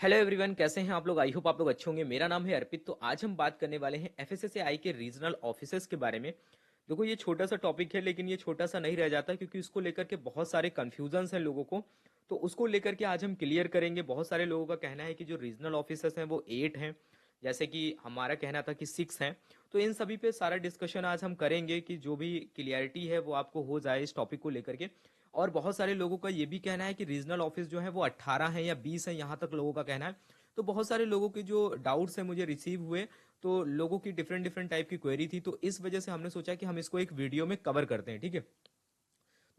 Hello everyone, कैसे हैं आप लोग। आई होप आप लोग अच्छे होंगे। मेरा नाम है अर्पित। तो आज हम बात करने वाले हैं एफएसएसएआई के रीजनल ऑफिसर्स के बारे में। देखो, ये छोटा सा टॉपिक है लेकिन ये छोटा सा नहीं रह जाता क्योंकि इसको लेकर के बहुत सारे कंफ्यूजन्स हैं लोगों को। तो उसको लेकर के आज हम क्लियर करेंगे। बहुत सारे लोगों का कहना है कि जो रीजनल ऑफिसर्स हैं वो 8 हैं, जैसे कि हमारा कहना था कि 6 हैं। तो इन सभी पे सारा डिस्कशन आज हम करेंगे कि जो भी क्लियरिटी है वो आपको हो जाए इस टॉपिक को लेकर के। और बहुत सारे लोगों का ये भी कहना है कि रीजनल ऑफिस जो है वो 18 है या 20 है, यहाँ तक लोगों का कहना है। तो बहुत सारे लोगों के जो डाउट्स हैं मुझे रिसीव हुए, तो लोगों की डिफरेंट डिफरेंट टाइप की क्वेरी थी, तो इस वजह से हमने सोचा कि हम इसको एक वीडियो में कवर करते हैं, ठीक है।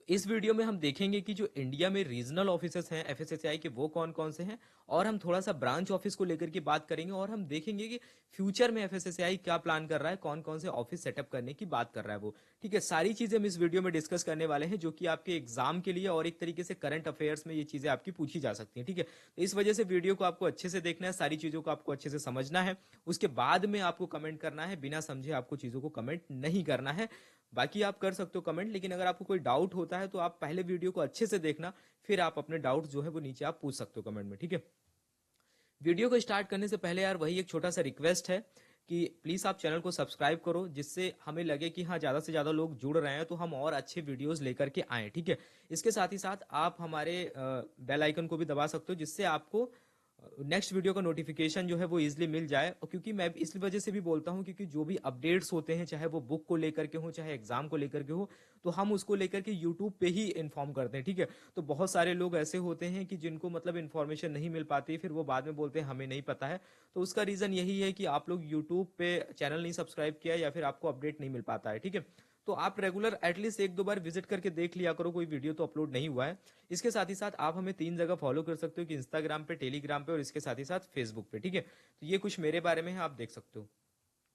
इस वीडियो में हम देखेंगे कि जो इंडिया में रीजनल ऑफिसर्स हैं एफएसएसआई के वो कौन कौन से हैं, और हम थोड़ा सा ब्रांच ऑफिस को लेकर के बात करेंगे, और हम देखेंगे कि फ्यूचर में एफएसएसआई क्या प्लान कर रहा है, कौन कौन से ऑफिस सेटअप करने की बात कर रहा है वो। ठीक है, सारी चीजें हम इस वीडियो में डिस्कस करने वाले हैं जो कि आपके एग्जाम के लिए और एक तरीके से करंट अफेयर्स में ये चीजें आपकी पूछी जा सकती हैं, ठीक है। तो इस वजह से वीडियो को आपको अच्छे से देखना है, सारी चीजों को आपको अच्छे से समझना है। उसके बाद में आपको कमेंट करना है, बिना समझे आपको चीजों को कमेंट नहीं करना है। बाकी आप कर सकते हो कमेंट, लेकिन अगर आपको कोई डाउट होता है तो आप पहले वीडियो को अच्छे से देखना, फिर आप अपने डाउट जो है वो नीचे आप पूछ सकते हो कमेंट में, ठीक है। वीडियो को स्टार्ट करने से पहले यार वही एक छोटा सा रिक्वेस्ट है कि प्लीज आप चैनल को सब्सक्राइब करो, जिससे हमें लगे कि हाँ, ज्यादा से ज्यादा लोग जुड़ रहे हैं तो हम और अच्छे वीडियोस लेकर के आए, ठीक है। इसके साथ ही साथ आप हमारे बेल आइकन को भी दबा सकते हो, जिससे आपको नेक्स्ट वीडियो का नोटिफिकेशन जो है वो इजिली मिल जाए। और क्योंकि मैं इस वजह से भी बोलता हूँ क्योंकि जो भी अपडेट्स होते हैं, चाहे वो बुक को लेकर के हो चाहे एग्जाम को लेकर के हो, तो हम उसको लेकर के यूट्यूब पे ही इन्फॉर्म करते हैं, ठीक है। तो बहुत सारे लोग ऐसे होते हैं कि जिनको मतलब इन्फॉर्मेशन नहीं मिल पाती, फिर वो बाद में बोलते हैं हमें नहीं पता है। तो उसका रीजन यही है कि आप लोग यूट्यूब पे चैनल नहीं सब्सक्राइब किया या फिर आपको अपडेट नहीं मिल पाता है, ठीक है। तो आप रेगुलर एटलीस्ट एक दो बार विजिट करके देख लिया करो, कोई वीडियो तो अपलोड नहीं हुआ है। इसके साथ ही साथ आप हमें 3 जगह फॉलो कर सकते हो कि इंस्टाग्राम पे, टेलीग्राम पे और इसके साथ ही साथ फेसबुक पे, ठीक है। तो ये कुछ मेरे बारे में है, आप देख सकते हो।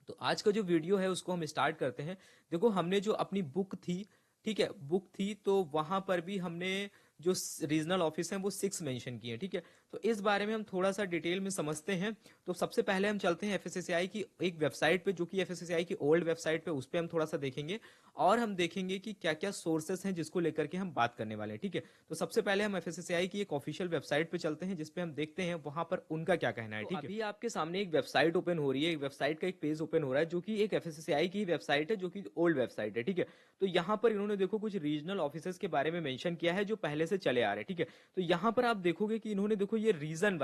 तो आज का जो वीडियो है उसको हम स्टार्ट करते हैं। देखो, हमने जो अपनी बुक थी, ठीक है, बुक थी, तो वहां पर भी हमने जो रीजनल ऑफिस हैं वो 6 मेंशन किए हैं, ठीक है। तो इस बारे में हम थोड़ा सा डिटेल में समझते हैं। तो सबसे पहले हम चलते हैं एफएसएसएआई की एक वेबसाइट पे, जो कि एफएसएसएआई की ओल्ड वेबसाइट पे, उस पे हम थोड़ा सा देखेंगे। और हम देखेंगे कि क्या क्या सोर्सेस हैं जिसको लेकर के हम बात करने वाले हैं, ठीक है। तो सबसे पहले हम एफएसएसएआई की एक ऑफिशियल वेबसाइट पे चलते हैं, जिसपे हम देखते हैं वहां पर उनका क्या कहना है, ठीक है। अभी आपके सामने एक वेबसाइट ओपन हो रही है, एक वेबसाइट का एक पेज ओपन हो रहा है जो कि एक एफएसएसएआई की वेबसाइट है, जो कि ओल्ड वेबसाइट है, ठीक है। तो यहाँ पर इन्होंने देखो कुछ रीजनल ऑफिसर्स के बारे में मेंशन किया है जो पहले से चले आ रहे हैं, ठीक है। तो यहाँ पर आप देखोगे कि इन्होंने देखो ये रीजन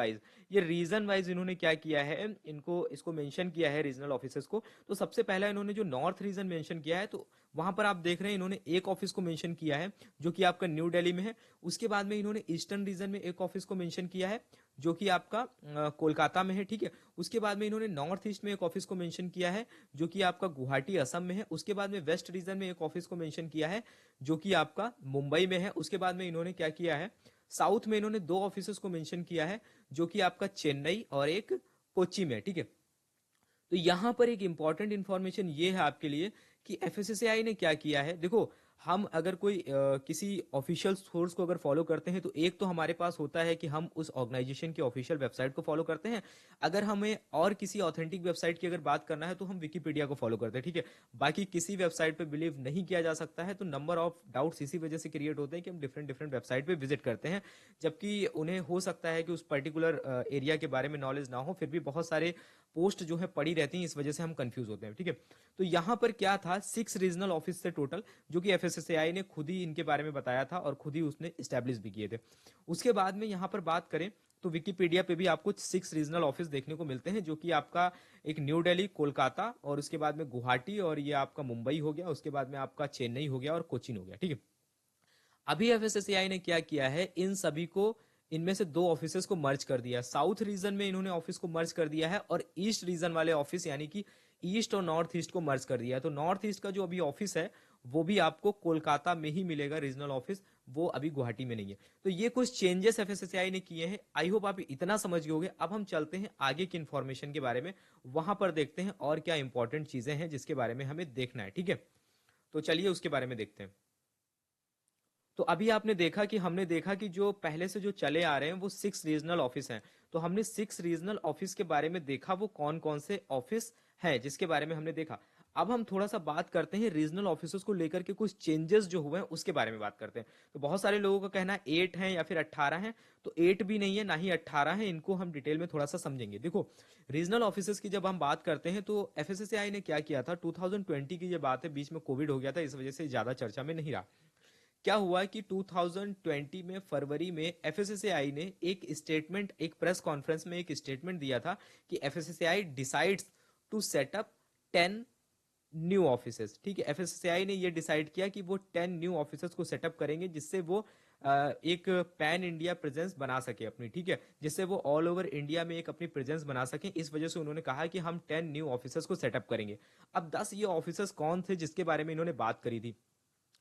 वाइज इन्होंने क्या किया है, इनको इसको मेंशन किया है रीजनल ऑफिसर्स को। तो सबसे पहला इन्होंने जो नॉर्थ रीजन मेंशन किया है, तो वहां पर आप देख रहे हैं इन्होंने एक ऑफिस को मेंशन किया है जो कि आपका न्यू दिल्ली में है। उसके बाद में इन्होंने ईस्टर्न रीजन में एक ऑफिस को मेंशन किया है जो कि आपका कोलकाता में है, ठीक है। उसके बाद में इन्होंने नॉर्थ ईस्ट में एक ऑफिस को मेंशन किया है जो कि आपका गुवाहाटी असम में है। उसके बाद में वेस्ट रीजन में एक ऑफिस को मेंशन किया है जो कि आपका मुंबई में है। उसके बाद में इन्होंने क्या किया है, साउथ में इन्होंने 2 ऑफिस को मेंशन किया है जो कि आपका चेन्नई और एक कोच्चि में, ठीक है। तो यहां पर एक इंपॉर्टेंट इंफॉर्मेशन ये है आपके लिए कि एफएसएसएआई ने क्या किया है। देखो, हम अगर कोई किसी ऑफिशियल सोर्स को अगर फॉलो करते हैं तो एक तो हमारे पास होता है कि हम उस ऑर्गेनाइजेशन की ऑफिशियल वेबसाइट को फॉलो करते हैं। अगर हमें और किसी ऑथेंटिक वेबसाइट की अगर बात करना है तो हम विकिपीडिया को फॉलो करते हैं, ठीक है। बाकी किसी वेबसाइट पे बिलीव नहीं किया जा सकता है। तो नंबर ऑफ डाउट्स इसी वजह से क्रिएट होते हैं कि हम डिफरेंट डिफरेंट वेबसाइट पे विजिट करते हैं, जबकि उन्हें हो सकता है कि उस पर्टिकुलर एरिया के बारे में नॉलेज ना हो, फिर भी बहुत सारे पोस्ट जो है पड़ी रहती हैं, इस वजह से हम कंफ्यूज होते हैं, ठीक है। तो यहां पर क्या था, 6 रीजनल ऑफिस थे टोटल, जो कि एफएसएसएआई ने खुद ही इनके बारे में बताया था और खुद ही उसने स्टैब्लिश भी किए थे। उसके बाद में यहां पर बात करें तो विकिपीडिया पे भी आपको 6 रीजनल ऑफिस देखने को मिलते हैं, जो कि आपका एक न्यू दिल्ली, कोलकाता, और उसके बाद में गुवाहाटी, और ये आपका मुंबई हो गया, उसके बाद में आपका चेन्नई हो गया और कोचीन हो गया, ठीक है। अभी एफएसएसएआई ने क्या किया है, इन सभी को, इनमें से 2 ऑफिसेस को मर्ज कर दिया। साउथ रीजन में इन्होंने ऑफिस को मर्ज कर दिया है और ईस्ट रीजन वाले ऑफिस यानी कि ईस्ट और नॉर्थ ईस्ट को मर्ज कर दिया है। तो नॉर्थ ईस्ट का जो अभी ऑफिस है वो भी आपको कोलकाता में ही मिलेगा, रीजनल ऑफिस, वो अभी गुवाहाटी में नहीं है। तो ये कुछ चेंजेस एफएसएसएआई ने किए हैं। आई होप आप इतना समझ गए होंगे। अब हम चलते हैं आगे की इंफॉर्मेशन के बारे में, वहां पर देखते हैं और क्या इंपॉर्टेंट चीजें हैं जिसके बारे में हमें देखना है, ठीक है। तो चलिए उसके बारे में देखते हैं। तो अभी आपने देखा कि हमने देखा कि जो पहले से जो चले आ रहे हैं वो 6 रीजनल ऑफिस हैं। तो हमने 6 रीजनल ऑफिस के बारे में देखा, वो कौन कौन से ऑफिस हैं जिसके बारे में हमने देखा। अब हम थोड़ा सा बात करते हैं रीजनल ऑफिसर्स को लेकर के कुछ चेंजेस जो हुए हैं उसके बारे में बात करते हैं। तो बहुत सारे लोगों का कहना है 8 है या फिर 18 है, तो 8 भी नहीं है ना ही 18 है, इनको हम डिटेल में थोड़ा सा समझेंगे। देखो, रीजनल ऑफिसर्स की जब हम बात करते हैं तो एफएसएसएआई ने क्या किया था, 2020 की ये बात है, बीच में कोविड हो गया था, इस वजह से ज्यादा चर्चा में नहीं रहा। क्या हुआ कि 2020 में फरवरी में एफएसएसएआई ने एक स्टेटमेंट, एक प्रेस कॉन्फ्रेंस में एक स्टेटमेंट दिया था कि FSSAI decides to set up 10 new offices. ठीक है, एफएससीआई ने ये डिसाइड किया कि वो 10 न्यू ऑफिसेस को सेटअप करेंगे, जिससे वो एक पैन इंडिया प्रेजेंस बना सके अपनी। ठीक है, जिससे वो ऑल ओवर इंडिया में एक अपनी प्रेजेंस बना सके। इस वजह से उन्होंने कहा कि हम 10 न्यू ऑफिसर्स को सेटअप करेंगे। अब 10 ये ऑफिसर्स कौन थे जिसके बारे में इन्होंने बात करी थी?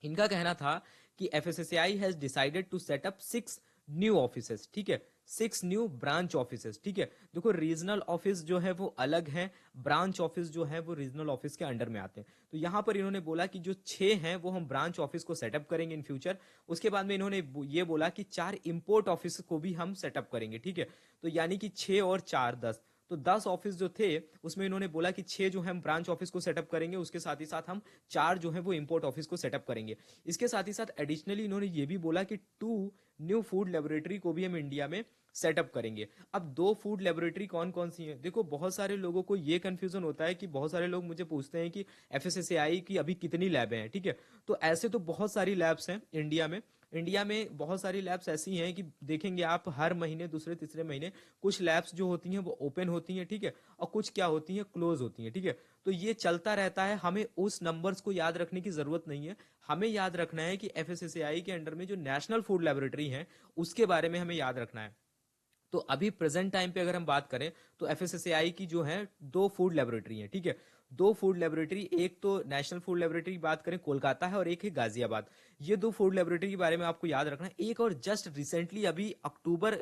इनका कहना था कि FSCI has decided to set up 6 new offices. ठीक है, 6 न्यू ब्रांच ऑफिसेस। ठीक है, देखो रीजनल ऑफिस जो है वो अलग है, ब्रांच ऑफिस जो है वो रीजनल ऑफिस के अंडर में आते हैं। तो यहां पर इन्होंने बोला कि जो 6 हैं वो हम ब्रांच ऑफिस को सेटअप करेंगे इन फ्यूचर। उसके बाद में इन्होंने ये बोला कि 4 इंपोर्ट ऑफिस को भी हम सेटअप करेंगे। ठीक है, तो यानी कि 6 और 4 10, तो 10 ऑफिस जो थे उसमें इन्होंने बोला कि 6 जो है हम ब्रांच ऑफिस को सेटअप करेंगे, उसके साथ ही साथ हम 4 जो है वो इंपोर्ट ऑफिस को सेटअप करेंगे। इसके साथ ही साथ एडिशनली इन्होंने ये भी बोला कि 2 न्यू फूड लेबोरेटरी को भी हम इंडिया में सेटअप करेंगे। अब 2 फूड लेबोरेटरी कौन कौन सी हैं? देखो, बहुत सारे लोगों को ये कंफ्यूजन होता है कि बहुत सारे लोग मुझे पूछते हैं कि एफएसएसएआई की अभी कितनी लैब हैं। ठीक है, तो ऐसे तो बहुत सारी लैब्स हैं इंडिया में। इंडिया में बहुत सारी लैब्स ऐसी हैं कि देखेंगे आप हर महीने, दूसरे तीसरे महीने कुछ लैब्स जो होती हैं वो ओपन होती हैं। ठीक है, और कुछ क्या होती हैं, क्लोज होती हैं। ठीक है, तो ये चलता रहता है, हमें उस नंबर्स को याद रखने की जरूरत नहीं है। हमें याद रखना है कि एफएसएसएआई के अंडर में जो नेशनल फूड लेबोरेटरी है उसके बारे में हमें याद रखना है। तो अभी प्रेजेंट टाइम पे अगर हम बात करें तो एफएसएसएआई की जो है 2 फूड लेबोरेटरी है। ठीक है, 2 फूड लेबोरेटरी, एक तो नेशनल फूड लेबोरेटरी की बात करें कोलकाता है और एक है गाजियाबाद। ये 2 फूड लेबोरेटरी के बारे में आपको याद रखना है। एक और जस्ट रिसेंटली अभी अक्टूबर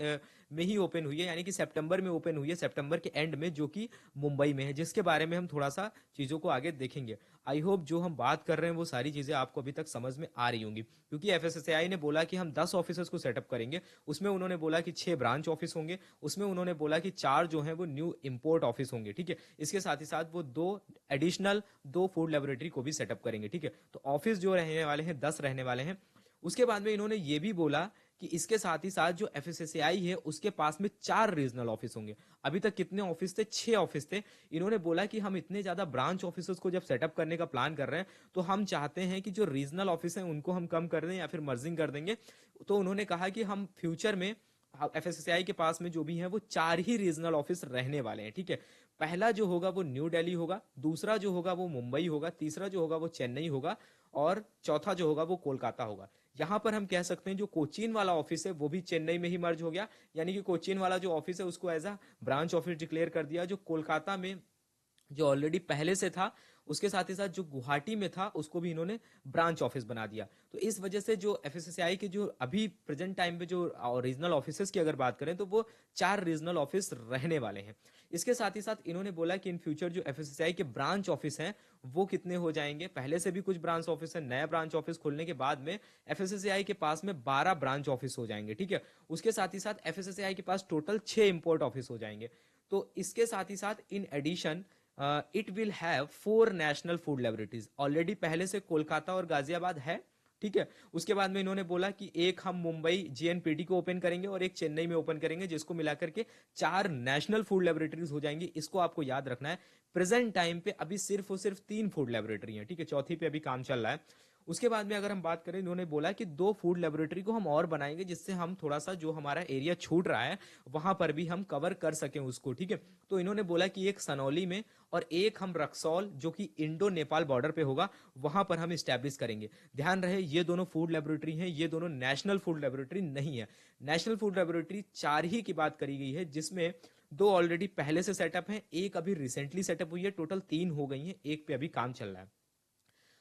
में ही ओपन हुई है, यानी कि सितंबर में ओपन हुई है, सितंबर के एंड में, जो कि मुंबई में है, जिसके बारे में हम थोड़ा सा चीजों को आगे देखेंगे। आई होप जो हम बात कर रहे हैं वो सारी चीजें आपको अभी तक समझ में आ रही होंगी, क्योंकि एफएसएसएआई ने बोला कि हम 10 ऑफिसर्स को सेटअप करेंगे। उसमें उन्होंने बोला कि 6 ब्रांच ऑफिस होंगे, उसमें उन्होंने बोला कि 4 जो है वो न्यू इंपोर्ट ऑफिस होंगे। ठीक है, इसके साथ ही साथ वो 2 एडिशनल 2 फूड लेबोरेटरी को भी सेटअप करेंगे। ठीक है, तो ऑफिस जो रहने वाले हैं 10 रहने वाले हैं। उसके बाद में इन्होंने ये भी बोला कि इसके साथ ही साथ जो एफएसएसएआई है उसके पास में 4 रीजनल ऑफिस होंगे। अभी तक कितने ऑफिस थे? 6 ऑफिस थे। इन्होंने बोला कि हम इतने ज्यादा ब्रांच ऑफिसर्स को जब सेटअप करने का प्लान कर रहे हैं तो हम चाहते हैं कि जो रीजनल ऑफिस हैं उनको हम कम कर दें या फिर मर्जिंग कर देंगे। तो उन्होंने कहा कि हम फ्यूचर में एफएसएसएआई के पास में जो भी है वो 4 ही रीजनल ऑफिस रहने वाले हैं। ठीक है, पहला जो होगा वो न्यू दिल्ली होगा, दूसरा जो होगा वो मुंबई होगा, तीसरा जो होगा वो चेन्नई होगा, और चौथा जो होगा वो कोलकाता होगा। यहां पर हम कह सकते हैं जो कोचीन वाला ऑफिस है वो भी चेन्नई में ही मर्ज हो गया, यानी कि कोचीन वाला जो ऑफिस है उसको as a branch office declare कर दिया। जो कोलकाता में जो ऑलरेडी पहले से था, उसके साथ ही साथ जो गुवाहाटी में था उसको भी इन्होंने ब्रांच ऑफिस बना दिया। तो इस वजह से जो एफएसएसएआई के जो अभी प्रेजेंट टाइम पे जो रीजनल ऑफिसेस की अगर बात करें तो वो 4 रीजनल ऑफिस रहने वाले हैं। इसके साथ ही साथ इन्होंने बोला कि इन फ्यूचर जो एफएसएसएआई के ब्रांच ऑफिस हैं वो कितने हो जाएंगे। पहले से भी कुछ ब्रांच ऑफिस है, नया ब्रांच ऑफिस खोलने के बाद में एफएसएसएआई के पास में 12 ब्रांच ऑफिस हो जाएंगे। ठीक है, उसके साथ ही साथ एफएसएसएआई के पास टोटल 6 इंपोर्ट ऑफिस हो जाएंगे। तो इसके साथ ही साथ in addition it will have 4 national food laboratories. Already पहले से कोलकाता और गाजियाबाद है। ठीक है, उसके बाद में इन्होंने बोला कि एक हम मुंबई जीएनपीटी को ओपन करेंगे और एक चेन्नई में ओपन करेंगे, जिसको मिलाकर के 4 नेशनल फूड लेबोरेटरीज हो जाएंगी। इसको आपको याद रखना है। प्रेजेंट टाइम पे अभी सिर्फ और सिर्फ 3 फूड लेबोरेटरी हैं। ठीक है, चौथी पे अभी काम चल रहा है। उसके बाद में अगर हम बात करें, इन्होंने बोला कि 2 फूड लेबोरेटरी को हम और बनाएंगे, जिससे हम थोड़ा सा जो हमारा एरिया छूट रहा है वहां पर भी हम कवर कर सकें उसको। ठीक है, तो इन्होंने बोला कि एक सनौली में और एक हम रक्सौल, जो कि इंडो नेपाल बॉर्डर पे होगा, वहां पर हम स्टैब्लिश करेंगे। ध्यान रहे ये दोनों फूड लेबोरेटरी हैं, ये दोनों नेशनल फूड लेबोरेटरी नहीं है। नेशनल फूड लेबोरेटरी 4 ही की बात करी गई है, जिसमें 2 ऑलरेडी पहले से सेटअप हैं, एक अभी रिसेंटली सेटअप हुई है, टोटल 3 हो गई हैं, एक पे अभी काम चल रहा है।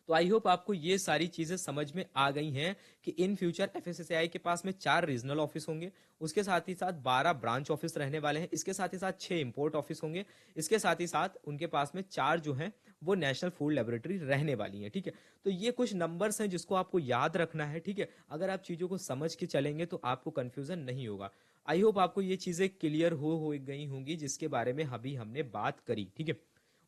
तो आई होप आपको ये सारी चीजें समझ में आ गई हैं कि इन फ्यूचर एफएसएसएआई के पास में 4 रीजनल ऑफिस होंगे, उसके साथ ही साथ 12 ब्रांच ऑफिस रहने वाले हैं, इसके साथ ही साथ 6 इंपोर्ट ऑफिस होंगे, इसके साथ ही साथ उनके पास में 4 जो हैं वो नेशनल फूड लेबोरेटरी रहने वाली हैं। ठीक है, तो ये कुछ नंबर्स हैं जिसको आपको याद रखना है। ठीक है, अगर आप चीजों को समझ के चलेंगे तो आपको कंफ्यूजन नहीं होगा। आई होप आपको ये चीजें क्लियर हो गई होंगी जिसके बारे में अभी हमने बात करी। ठीक है,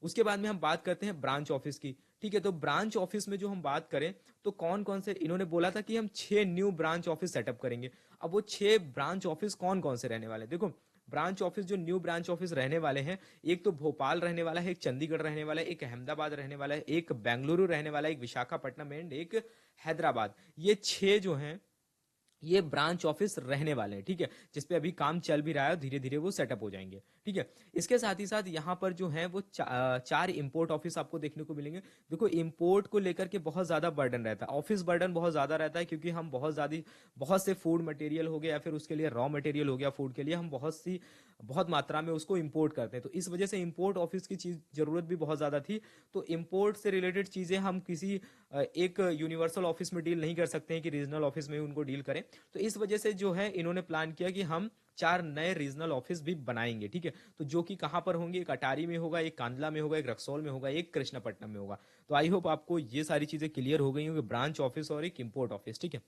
उसके बाद में हम बात करते हैं ब्रांच ऑफिस की। ठीक है, तो ब्रांच ऑफिस में जो हम बात करें तो कौन कौन से, इन्होंने बोला था कि हम 6 न्यू ब्रांच ऑफिस सेटअप करेंगे। अब वो 6 ब्रांच ऑफिस कौन कौन से रहने वाले हैं, देखो ब्रांच ऑफिस जो न्यू ब्रांच ऑफिस रहने वाले हैं, एक तो भोपाल रहने वाला है, एक चंडीगढ़ रहने वाला है, एक अहमदाबाद रहने वाला है, एक बेंगलुरु रहने वाला है, एक विशाखापट्टनम एंड एक हैदराबाद। ये 6 जो हैं ये ब्रांच ऑफिस रहने वाले हैं। ठीक है, जिसपे अभी काम चल भी रहा है, धीरे धीरे वो सेटअप हो जाएंगे। ठीक है, इसके साथ ही साथ यहाँ पर जो है वो 4 इंपोर्ट ऑफिस आपको देखने को मिलेंगे। देखो इंपोर्ट को लेकर के बहुत ज्यादा बर्डन रहता है, ऑफिस बर्डन बहुत ज्यादा रहता है, क्योंकि हम बहुत से फूड मटेरियल हो गया या फिर उसके लिए रॉ मटेरियल हो गया फूड के लिए, हम बहुत मात्रा में उसको इंपोर्ट करते हैं। तो इस वजह से इंपोर्ट ऑफिस की चीज जरूरत भी बहुत ज्यादा थी। तो इंपोर्ट से रिलेटेड चीजें हम किसी एक यूनिवर्सल ऑफिस में डील नहीं कर सकते हैं कि रीजनल ऑफिस में उनको डील करें। तो इस वजह से जो है इन्होंने प्लान किया कि हम 4 नए रीजनल ऑफिस भी बनाएंगे। ठीक है, तो जो कि कहां पर होंगे, एक अटारी में होगा, एक कांडला में होगा, एक रक्सौल में होगा, एक कृष्णापट्टनम में होगा। तो आई होप आपको ये सारी चीजें क्लियर हो गई होंगी, ब्रांच ऑफिस और एक इंपोर्ट ऑफिस। ठीक है,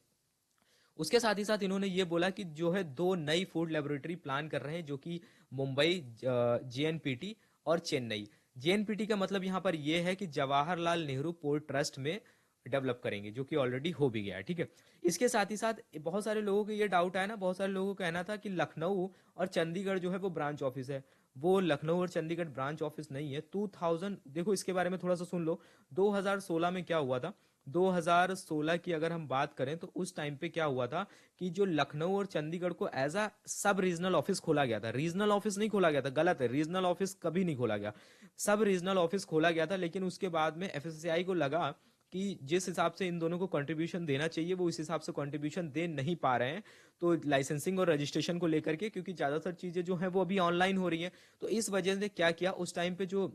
उसके साथ ही साथ इन्होंने ये बोला कि जो है 2 नई फूड लेबोरेटरी प्लान कर रहे हैं, जो कि मुंबई जेएनपीटी और चेन्नई। जेएनपीटी का मतलब यहाँ पर ये है कि जवाहरलाल नेहरू पोर्ट ट्रस्ट में डेवलप करेंगे, जो कि ऑलरेडी हो भी गया है। ठीक है, इसके साथ ही साथ बहुत सारे लोगों को ये डाउट आया ना, बहुत सारे लोगों को कहना था कि लखनऊ और चंडीगढ़ जो है वो ब्रांच ऑफिस है। वो लखनऊ और चंडीगढ़ ब्रांच ऑफिस नहीं है। 2000, देखो इसके बारे में थोड़ा सा सुन लो। 2016 में क्या हुआ था, 2016 की अगर हम बात करें तो उस टाइम पे क्या हुआ था कि जो लखनऊ और चंडीगढ़ को एज अ सब रीजनल ऑफिस खोला गया था। रीजनल ऑफिस नहीं खोला गया था, गलत है, रीजनल ऑफिस कभी नहीं खोला गया, सब रीजनल ऑफिस खोला गया था। लेकिन उसके बाद में एफएससीआई को लगा कि जिस हिसाब से इन दोनों को कंट्रीब्यूशन देना चाहिए वो इस हिसाब से कंट्रीब्यूशन दे नहीं पा रहे हैं, तो लाइसेंसिंग और रजिस्ट्रेशन को लेकर के, क्योंकि ज्यादातर चीजें जो है वो अभी ऑनलाइन हो रही है। तो इस वजह से क्या किया उस टाइम पे, जो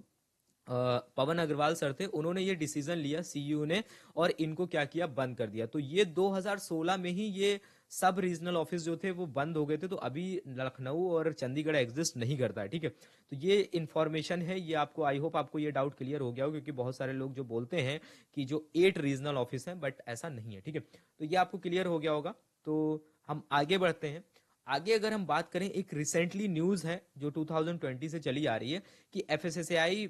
पवन अग्रवाल सर थे, उन्होंने ये डिसीजन लिया सीयू ने, और इनको क्या किया, बंद कर दिया। तो ये 2016 में ही ये सब रीजनल ऑफिस जो थे वो बंद हो गए थे। तो अभी लखनऊ और चंडीगढ़ एग्जिस्ट नहीं करता है। ठीक है, तो ये इंफॉर्मेशन है, ये आपको, आई होप आपको ये डाउट क्लियर हो गया हो, क्योंकि बहुत सारे लोग जो बोलते हैं कि जो 8 रीजनल ऑफिस हैं, बट ऐसा नहीं है। ठीक है, तो ये आपको क्लियर हो गया होगा। तो हम आगे बढ़ते हैं। आगे अगर हम बात करें, एक रिसेंटली न्यूज है जो 2020 से चली आ रही है कि FSSAI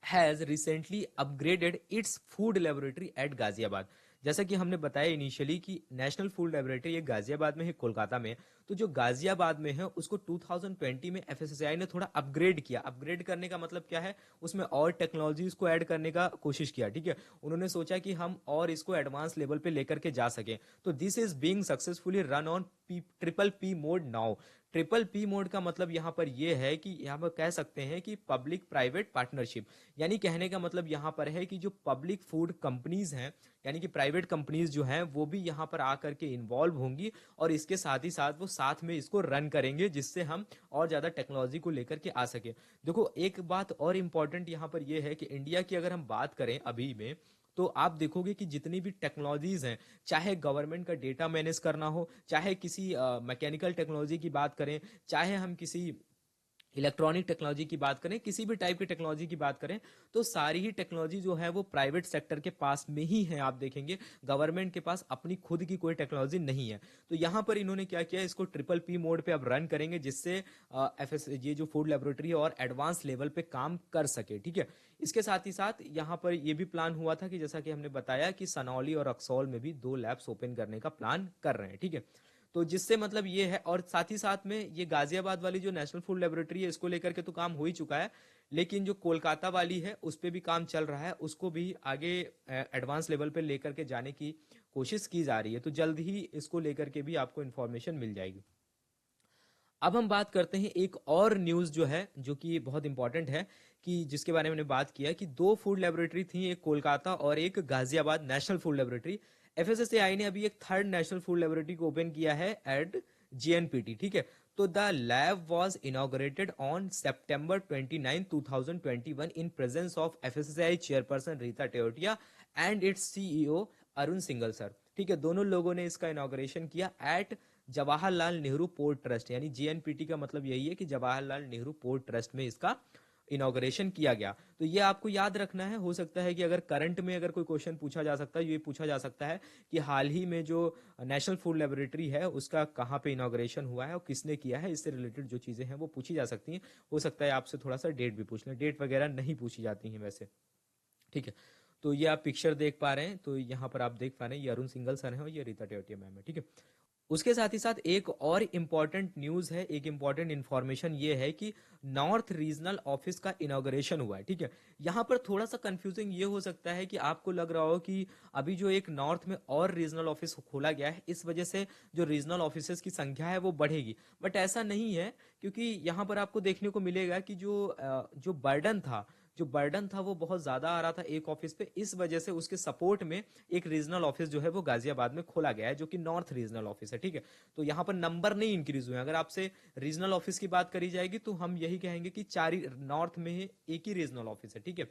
has recently upgraded its food laboratory at Ghaziabad. जैसा कि हमने बताया इनिशियली कि नेशनल फूड लेबोरेटरी एक गाजियाबाद में है, कोलकाता में है। तो जो गाजियाबाद में है उसको 2020 में एफएसएसआई ने थोड़ा अपग्रेड किया। अपग्रेड करने का मतलब क्या है, उसमें और टेक्नोलॉजीज को ऐड करने का कोशिश किया। ठीक है, उन्होंने सोचा कि हम और इसको एडवांस लेवल पे लेकर के जा सके। तो this is being successfully run on triple P mode now. Triple P mode का मतलब यहाँ पर यह है कि यहाँ पर कह सकते हैं कि पब्लिक प्राइवेट पार्टनरशिप। यानी कहने का मतलब यहाँ पर है कि जो पब्लिक फूड कंपनीज हैं, यानी कि प्राइवेट कंपनीज जो हैं, वो भी यहाँ पर आकर के इन्वॉल्व होंगी, और इसके साथ ही साथ वो साथ में इसको रन करेंगे, जिससे हम और ज्यादा टेक्नोलॉजी को लेकर के आ सके। देखो एक बात और इंपॉर्टेंट यहाँ पर यह है कि इंडिया की अगर हम बात करें अभी में, तो आप देखोगे कि जितनी भी टेक्नोलॉजीज हैं, चाहे गवर्नमेंट का डेटा मैनेज करना हो, चाहे किसी मैकेनिकल टेक्नोलॉजी की बात करें, चाहे हम किसी इलेक्ट्रॉनिक टेक्नोलॉजी की बात करें, किसी भी टाइप की टेक्नोलॉजी की बात करें, तो सारी ही टेक्नोलॉजी जो है वो प्राइवेट सेक्टर के पास में ही है। आप देखेंगे गवर्नमेंट के पास अपनी खुद की कोई टेक्नोलॉजी नहीं है। तो यहाँ पर इन्होंने क्या किया, इसको ट्रिपल पी मोड पे अब रन करेंगे, जिससे एफएस ये जो फूड लेबोरेटरी और एडवांस लेवल पे काम कर सके। ठीक है, इसके साथ ही साथ यहाँ पर ये भी प्लान हुआ था कि जैसा कि हमने बताया कि सनौली और रक्सौल में भी 2 लैब्स ओपन करने का प्लान कर रहे हैं। ठीक है, तो जिससे मतलब ये है, और साथ ही साथ में ये गाजियाबाद वाली जो नेशनल फूड लेबोरेटरी है, इसको लेकर के तो काम हो ही चुका है, लेकिन जो कोलकाता वाली है उस पे भी काम चल रहा है, उसको भी आगे एडवांस लेवल पे लेकर के जाने की कोशिश की जा रही है। तो जल्द ही इसको लेकर के भी आपको इन्फॉर्मेशन मिल जाएगी। अब हम बात करते हैं एक और न्यूज जो है, जो कि बहुत इंपॉर्टेंट है, कि जिसके बारे में हमने बात किया कि 2 फूड लेबोरेटरी थी, एक कोलकाता और एक Ghaziabad national food laboratory. FSSAI ने अभी एक थर्ड नेशनल फूड लेबोरेटरी को ओपन किया है एट जीएनपीटी। ठीक है, तो the lab was inaugurated on September 29 2021 in presence of FSSAI chairperson Rita Teotia and its CEO Arun Singhal sir. ठीक है, दोनों लोगों ने इसका इनॉग्रेशन किया at Jawaharlal Nehru port trust, यानी जीएनपीटी का मतलब यही है कि जवाहरलाल नेहरू पोर्ट ट्रस्ट में इसका इनॉग्रेशन किया गया। तो ये आपको याद रखना है। हो सकता है कि अगर करंट में अगर कोई क्वेश्चन पूछा जा सकता है, ये पूछा जा सकता है कि हाल ही में जो नेशनल फूड लेबोरेटरी है उसका कहाँ पे इनॉग्रेशन हुआ है और किसने किया है, इससे रिलेटेड जो चीज़ें हैं वो पूछी जा सकती हैं। हो सकता है आपसे थोड़ा सा डेट भी पूछ लें, डेट वगैरह नहीं पूछी जाती हैं वैसे। ठीक है। तो ये आप पिक्चर देख पा रहे हैं, तो यहाँ पर आप देख पा रहे हैं ये अरुण सिंघल सर है और ये रीता टेवटिया मैम है। ठीक है। उसके साथ ही साथ एक और इम्पॉर्टेंट न्यूज़ है, एक इम्पॉर्टेंट इन्फॉर्मेशन ये है कि नॉर्थ रीजनल ऑफिस का इनॉग्रेशन हुआ है। ठीक है। यहाँ पर थोड़ा सा कंफ्यूजिंग ये हो सकता है कि आपको लग रहा हो कि अभी जो एक नॉर्थ में और रीजनल ऑफिस खोला गया है इस वजह से जो रीजनल ऑफिसेज की संख्या है वो बढ़ेगी, बट ऐसा नहीं है। क्योंकि यहाँ पर आपको देखने को मिलेगा कि जो बर्डन था वो बहुत ज्यादा आ रहा था एक ऑफिस पे, इस वजह से उसके सपोर्ट में एक रीजनल ऑफिस जो है वो गाजियाबाद में खोला गया है जो कि नॉर्थ रीजनल ऑफिस है। ठीक है। तो यहाँ पर नंबर नहीं इंक्रीज हुए। अगर आपसे रीजनल ऑफिस की बात करी जाएगी तो हम यही कहेंगे कि चार ही नॉर्थ में ही एक ही रीजनल ऑफिस है। ठीक है।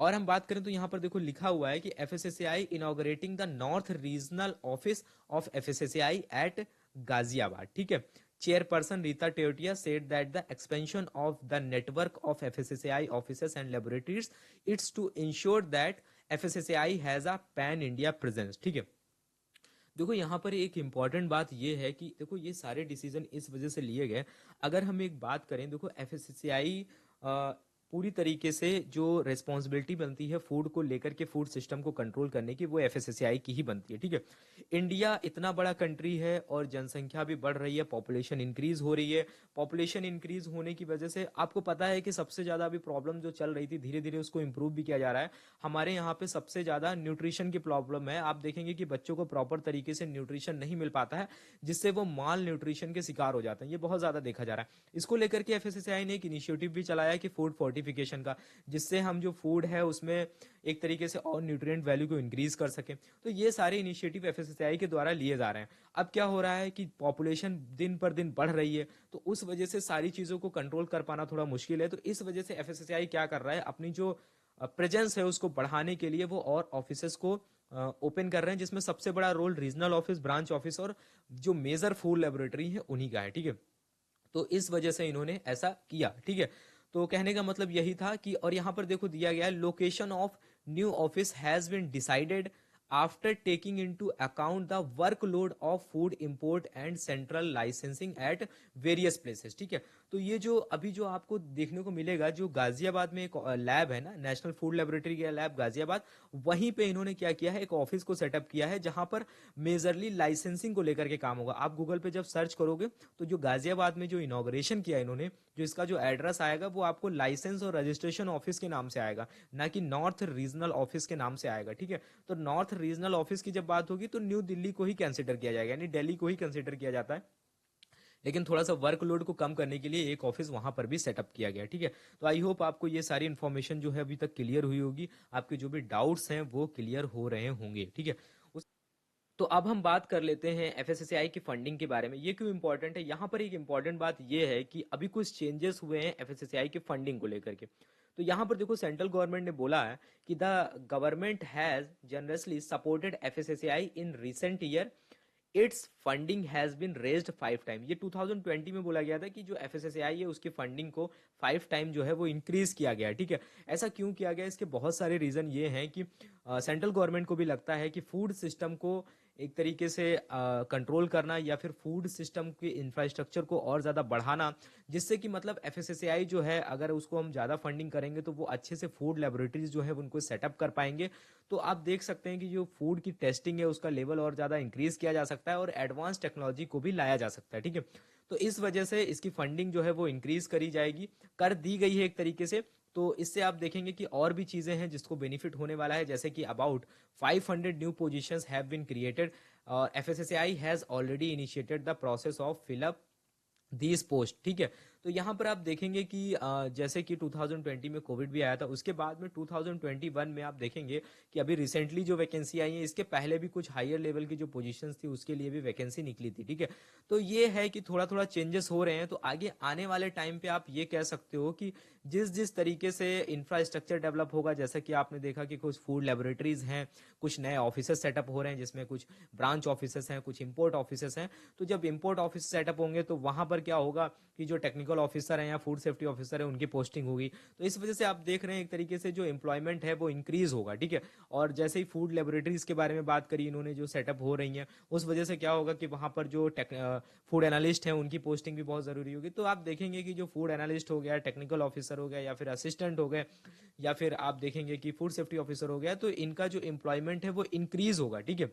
और हम बात करें तो यहाँ पर देखो लिखा हुआ है कि FSSAI inaugurating the north regional office of FSSAI at Ghaziabad. ठीक है। Chairperson Rita Teotia said that the expansion of the network of FSSAI offices and laboratories it's to ensure that FSSAI has a pan India presence। ठीक है। देखो यहाँ पर एक important बात ये है कि देखो ये सारे डिसीजन इस वजह से लिए गए। अगर हम एक बात करें, देखो एफएससीआई पूरी तरीके से जो रिस्पॉन्सिबिलिटी बनती है फूड को लेकर के, फूड सिस्टम को कंट्रोल करने की, वो एफएससीआई की ही बनती है। ठीक है। इंडिया इतना बड़ा कंट्री है और जनसंख्या भी बढ़ रही है, पॉपुलेशन इंक्रीज हो रही है। पॉपुलेशन इंक्रीज होने की वजह से आपको पता है कि सबसे ज्यादा अभी प्रॉब्लम जो चल रही थी धीरे धीरे उसको इम्प्रूव भी किया जा रहा है। हमारे यहाँ पे सबसे ज्यादा न्यूट्रिशन की प्रॉब्लम है। आप देखेंगे कि बच्चों को प्रॉपर तरीके से न्यूट्रिशन नहीं मिल पाता है, जिससे वो माल न्यूट्रिशन के शिकार हो जाते हैं। ये बहुत ज्यादा देखा जा रहा है। इसको लेकर के एफएसएसआई ने एक इनिशिएटिव भी चलाया कि फूड फोर्टिफिकेशन का, जिससे हम जो फूड है उसमें एक तरीके से और न्यूट्रिएंट वैल्यू को इंक्रीज कर सके। तो ये सारे इनिशिएटिव एफएसएसआई के द्वारा लिए जा रहे हैं। अब क्या हो रहा है कि पॉपुलेशन दिन पर दिन बढ़ रही है, तो उस वजह से सारी चीजों को कंट्रोल कर पाना थोड़ा मुश्किल है। तो इस वजह से एफएसएसआई क्या कर रहा है, अपनी जो प्रेजेंस है उसको बढ़ाने के लिए वो और ऑफिसेस को ओपन कर रहे हैं, जिसमें सबसे बड़ा role regional office, branch office और जो मेजर फूड लेबोरेटरी है उन्हीं का है। ठीक है। तो इस वजह से इन्होंने ऐसा किया। ठीक है। तो कहने का मतलब यही था कि, और यहां पर देखो दिया गया है location of new office has been decided after taking into account the workload of food import and central licensing at various places. ठीक है। तो ये जो अभी जो आपको देखने को मिलेगा, जो गाजियाबाद में एक लैब है ना, नेशनल फूड लेबोरेटरी का लैब गाजियाबाद, वहीं पे इन्होंने क्या किया है, एक ऑफिस को सेटअप किया है जहां पर मेजरली लाइसेंसिंग को लेकर के काम होगा। आप गूगल पे जब सर्च करोगे तो जो गाजियाबाद में जो इनॉग्रेशन किया इन्होंने, जो इसका जो एड्रेस आएगा वो आपको लाइसेंस और रजिस्ट्रेशन ऑफिस के नाम से आएगा, ना कि नॉर्थ रीजनल ऑफिस के नाम से आएगा। ठीक है। तो नॉर्थ रीजनल ऑफिस की जब बात होगी तो न्यू दिल्ली को ही कंसिडर किया जाएगा, यानी दिल्ली को ही कंसिडर किया जाता है। लेकिन थोड़ा सा वर्कलोड को कम करने के लिए एक ऑफिस वहां पर भी सेटअप किया गया। ठीक है। तो आई होप आपको ये सारी इन्फॉर्मेशन जो है अभी तक क्लियर हुई होगी, आपके जो भी डाउट्स हैं वो क्लियर हो रहे होंगे। ठीक है। तो अब हम बात कर लेते हैं एफएसएसएआई की फंडिंग के बारे में। ये क्यों इंपॉर्टेंट है, यहाँ पर एक इंपॉर्टेंट बात ये है कि अभी कुछ चेंजेस हुए हैं एफएसएसएआई की फंडिंग को लेकर के। तो यहाँ पर देखो सेंट्रल गवर्नमेंट ने बोला है कि the government has generously supported FSSAI in recent year, its funding has been raised 5 time. ये 2020 में बोला गया था कि जो एफएसएसएआई है उसकी फंडिंग को 5 टाइम जो है वो इंक्रीज किया गया है। ठीक है। ऐसा क्यों किया गया, इसके बहुत सारे रीजन ये हैं कि सेंट्रल गवर्नमेंट को भी लगता है कि फूड सिस्टम को एक तरीके से कंट्रोल करना या फिर फूड सिस्टम के इंफ्रास्ट्रक्चर को और ज़्यादा बढ़ाना, जिससे कि मतलब एफएसएसएआई जो है अगर उसको हम ज़्यादा फंडिंग करेंगे तो वो अच्छे से फूड लेबोरेटरीज जो है उनको सेटअप कर पाएंगे। तो आप देख सकते हैं कि जो फूड की टेस्टिंग है उसका लेवल और ज़्यादा इंक्रीज किया जा सकता है और एडवांस टेक्नोलॉजी को भी लाया जा सकता है। ठीक है। तो इस वजह से इसकी फंडिंग जो है वो इंक्रीज करी जाएगी, कर दी गई है एक तरीके से। तो इससे आप देखेंगे कि और भी चीजें हैं जिसको बेनिफिट होने वाला है, जैसे कि about 500 new positions have been created और FSSAI has already initiated the process of fill up these post. ठीक है। तो यहाँ पर आप देखेंगे कि जैसे कि 2020 में कोविड भी आया था, उसके बाद में 2021 में आप देखेंगे कि अभी रिसेंटली जो वैकेंसी आई है, इसके पहले भी कुछ हायर लेवल की जो पोजीशंस थी उसके लिए भी वैकेंसी निकली थी। ठीक है। तो ये है कि थोड़ा थोड़ा चेंजेस हो रहे हैं। तो आगे आने वाले टाइम पे आप ये कह सकते हो कि जिस जिस तरीके से इंफ्रास्ट्रक्चर डेवलप होगा, जैसा कि आपने देखा कि कुछ फूड लेबोरेटरीज हैं, कुछ नए ऑफिसेस सेटअप हो रहे हैं जिसमें कुछ ब्रांच ऑफिसेस हैं, कुछ इंपोर्ट ऑफिसेस हैं। तो जब इंपोर्ट ऑफिस सेटअप होंगे तो वहां पर क्या होगा कि जो टेक्निकल टेक्निकल ऑफिसर हैं या फूड सेफ्टी ऑफिसर है उनकी पोस्टिंग होगी। तो इस वजह से आप देख रहे हैं एक तरीके से जो एम्प्लॉयमेंट है वो इंक्रीज होगा, ठीक है। और जैसे ही फूड लेबोरेटरीज के बारे में बात करी इन्होंने, जो सेटअप हो रही हैं, उस वजह से क्या होगा कि वहाँ पर जो फूड एनालिस्ट हैं उनकी पोस्टिंग भी बहुत ज़रूरी होगी। तो आप देखेंगे कि जो फूड एनालिस्ट हो गया, टेक्निकल ऑफिसर हो गया, या फिर असिस्टेंट हो गए, या फिर आप देखेंगे कि फूड सेफ्टी ऑफिसर हो गया, तो इनका जो एम्प्लॉयमेंट है वो इंक्रीज होगा, ठीक है।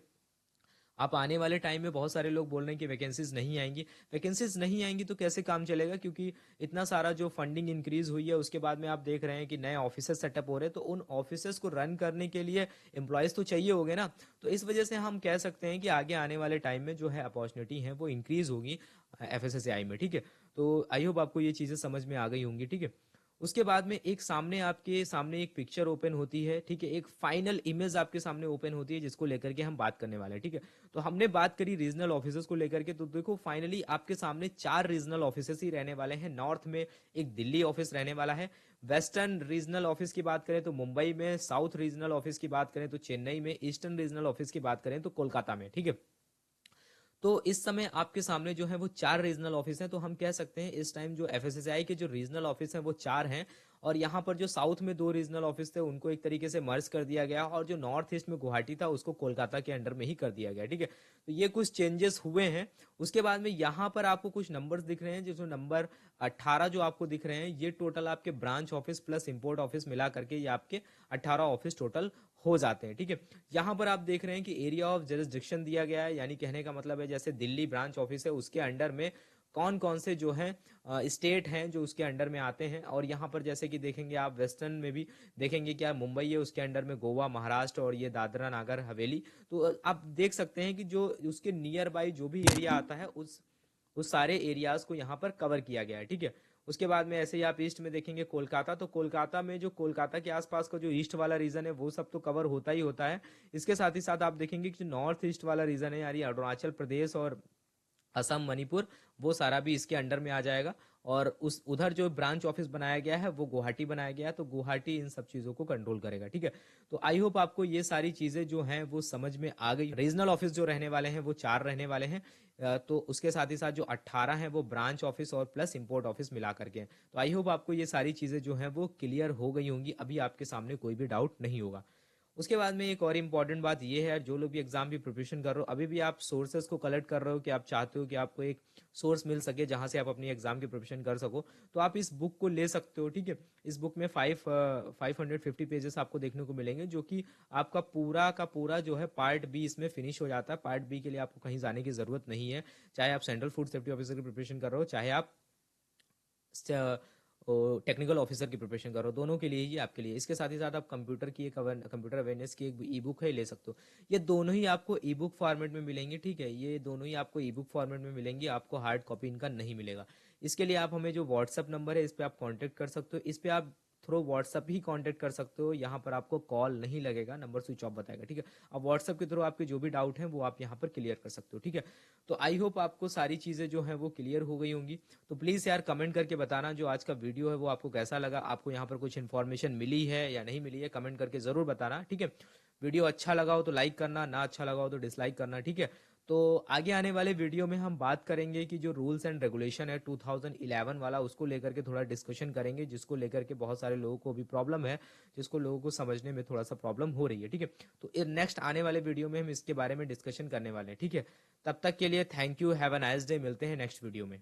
आप आने वाले टाइम में बहुत सारे लोग बोल रहे हैं कि वैकेंसीज नहीं आएंगी। वैकेंसीज नहीं आएंगी तो कैसे काम चलेगा, क्योंकि इतना सारा जो फंडिंग इंक्रीज हुई है उसके बाद में आप देख रहे हैं कि नए ऑफिसेस सेटअप हो रहे हैं, तो उन ऑफिसेस को रन करने के लिए एम्प्लॉयज़ तो चाहिए होंगे ना। तो इस वजह से हम कह सकते हैं कि आगे आने वाले टाइम में जो है अपॉर्चुनिटी है वो इंक्रीज होगी एफएसएसएआई में, ठीक है। तो आई होप आपको ये चीज़ें समझ में आ गई होंगी, ठीक है। उसके बाद में एक सामने आपके सामने एक पिक्चर ओपन होती है, ठीक है, एक फाइनल इमेज आपके सामने ओपन होती है जिसको लेकर के हम बात करने वाले हैं, ठीक है। तो हमने बात करी रीजनल ऑफिसर्स को लेकर के, तो देखो फाइनली आपके सामने 4 रीजनल ऑफिसर्स ही रहने वाले हैं। नॉर्थ में एक दिल्ली ऑफिस रहने वाला है, वेस्टर्न रीजनल ऑफिस की बात करें तो मुंबई में, साउथ रीजनल ऑफिस की बात करें तो चेन्नई में, ईस्टर्न रीजनल ऑफिस की बात करें तो कोलकाता में, ठीक है। तो इस समय आपके सामने जो है वो 4 रीजनल ऑफिस हैं। तो हम कह सकते हैं इस टाइम जो एफएसएसआई के जो रीजनल ऑफिस हैं वो 4 हैं, और यहाँ पर जो साउथ में 2 रीजनल ऑफिस थे उनको एक तरीके से मर्ज कर दिया गया, और जो नॉर्थ ईस्ट में गुवाहाटी था उसको कोलकाता के अंडर में ही कर दिया गया, ठीक है। तो ये कुछ चेंजेस हुए हैं। उसके बाद में यहाँ पर आपको कुछ नंबर्स दिख रहे हैं, जिसमें नंबर 18 जो आपको दिख रहे हैं, ये टोटल आपके branch office plus import office मिला करके ये आपके 18 ऑफिस टोटल हो जाते हैं, ठीक है। यहाँ पर आप देख रहे हैं कि एरिया ऑफ जरिस्डिक्शन दिया गया है, यानी कहने का मतलब है जैसे दिल्ली ब्रांच ऑफिस है उसके अंडर में कौन कौन से जो है स्टेट हैं जो उसके अंडर में आते हैं। और यहाँ पर जैसे कि देखेंगे आप वेस्टर्न में भी देखेंगे क्या मुंबई है उसके अंडर में गोवा, महाराष्ट्र और ये दादरा नागर हवेली। तो आप देख सकते हैं कि जो उसके नियर बाई जो भी एरिया आता है उस सारे एरियाज को यहाँ पर कवर किया गया है, ठीक है। उसके बाद में ऐसे ही आप ईस्ट में देखेंगे कोलकाता, तो कोलकाता में जो कोलकाता के आसपास का जो ईस्ट वाला रीजन है वो सब तो कवर होता ही होता है। इसके साथ ही साथ आप देखेंगे कि जो नॉर्थ ईस्ट वाला रीजन है, यानी अरुणाचल प्रदेश और असम, मणिपुर, वो सारा भी इसके अंडर में आ जाएगा। और उस उधर जो ब्रांच ऑफिस बनाया गया है वो गुवाहाटी बनाया गया है, तो गुवाहाटी इन सब चीज़ों को कंट्रोल करेगा, ठीक है। तो आई होप आपको ये सारी चीज़ें जो हैं वो समझ में आ गई। रीजनल ऑफिस जो रहने वाले हैं वो 4 रहने वाले हैं, तो उसके साथ ही साथ जो 18 हैं वो ब्रांच ऑफिस और प्लस इंपोर्ट ऑफिस मिला करके हैं। तो आई होप आपको ये सारी चीज़ें जो हैं वो क्लियर हो गई होंगी, अभी आपके सामने कोई भी डाउट नहीं होगा। उसके बाद में एक और इम्पॉर्टेंट बात ये है, जो लोग भी एग्जाम की प्रिपरेशन कर रहे हो, अभी भी आप सोर्सेज को कलेक्ट कर रहे हो कि आप चाहते हो कि आपको एक सोर्स मिल सके जहां से आप अपनी एग्जाम की प्रिपरेशन कर सको, तो आप इस बुक को ले सकते हो, ठीक है। इस बुक में 550 पेजेस आपको देखने को मिलेंगे, जो कि आपका पूरा का पूरा जो है पार्ट बी इसमें फिनिश हो जाता है। पार्ट बी के लिए आपको कहीं जाने की जरूरत नहीं है, चाहे आप सेंट्रल फूड सेफ्टी ऑफिसर की प्रिपरेशन कर रहे हो, चाहे आप टेक्निकल ऑफिसर की प्रिपरेशन करो, दोनों के लिए ही आपके लिए। इसके साथ ही साथ आप कंप्यूटर अवेयरनेस की एक ई बुक है ले सकते हो। ये दोनों ही आपको ई बुक फॉर्मेट में मिलेंगे, ठीक है। ये दोनों ही आपको ई बुक फॉर्मेट में मिलेंगी, आपको हार्ड कॉपी इनका नहीं मिलेगा। इसके लिए आप हमें जो व्हाट्सअप नंबर है इस पर आप कॉन्टेक्ट कर सकते हो, इस पर आप थ्रू व्हाट्सअप ही कांटेक्ट कर सकते हो। यहाँ पर आपको कॉल नहीं लगेगा, नंबर स्विच ऑफ बताएगा, ठीक है। अब व्हाट्सअप के थ्रू आपके जो भी डाउट हैं वो आप यहाँ पर क्लियर कर सकते हो, ठीक है। तो आई होप आपको सारी चीज़ें जो हैं वो क्लियर हो गई होंगी। तो प्लीज़ यार कमेंट करके बताना जो आज का वीडियो है वो आपको कैसा लगा, आपको यहाँ पर कुछ इन्फॉर्मेशन मिली है या नहीं मिली है, कमेंट करके ज़रूर बताना, ठीक है। वीडियो अच्छा लगा हो तो लाइक करना, ना अच्छा लगा हो तो डिसलाइक करना, ठीक है। तो आगे आने वाले वीडियो में हम बात करेंगे कि जो रूल्स एंड रेगुलेशन है 2011 वाला, उसको लेकर के थोड़ा डिस्कशन करेंगे, जिसको लेकर के बहुत सारे लोगों को भी प्रॉब्लम है, जिसको लोगों को समझने में थोड़ा सा प्रॉब्लम हो रही है, ठीक है। तो नेक्स्ट आने वाले वीडियो में हम इसके बारे में डिस्कशन करने वाले हैं, ठीक है। तब तक के लिए thank you, have a nice day, मिलते हैं नेक्स्ट वीडियो में।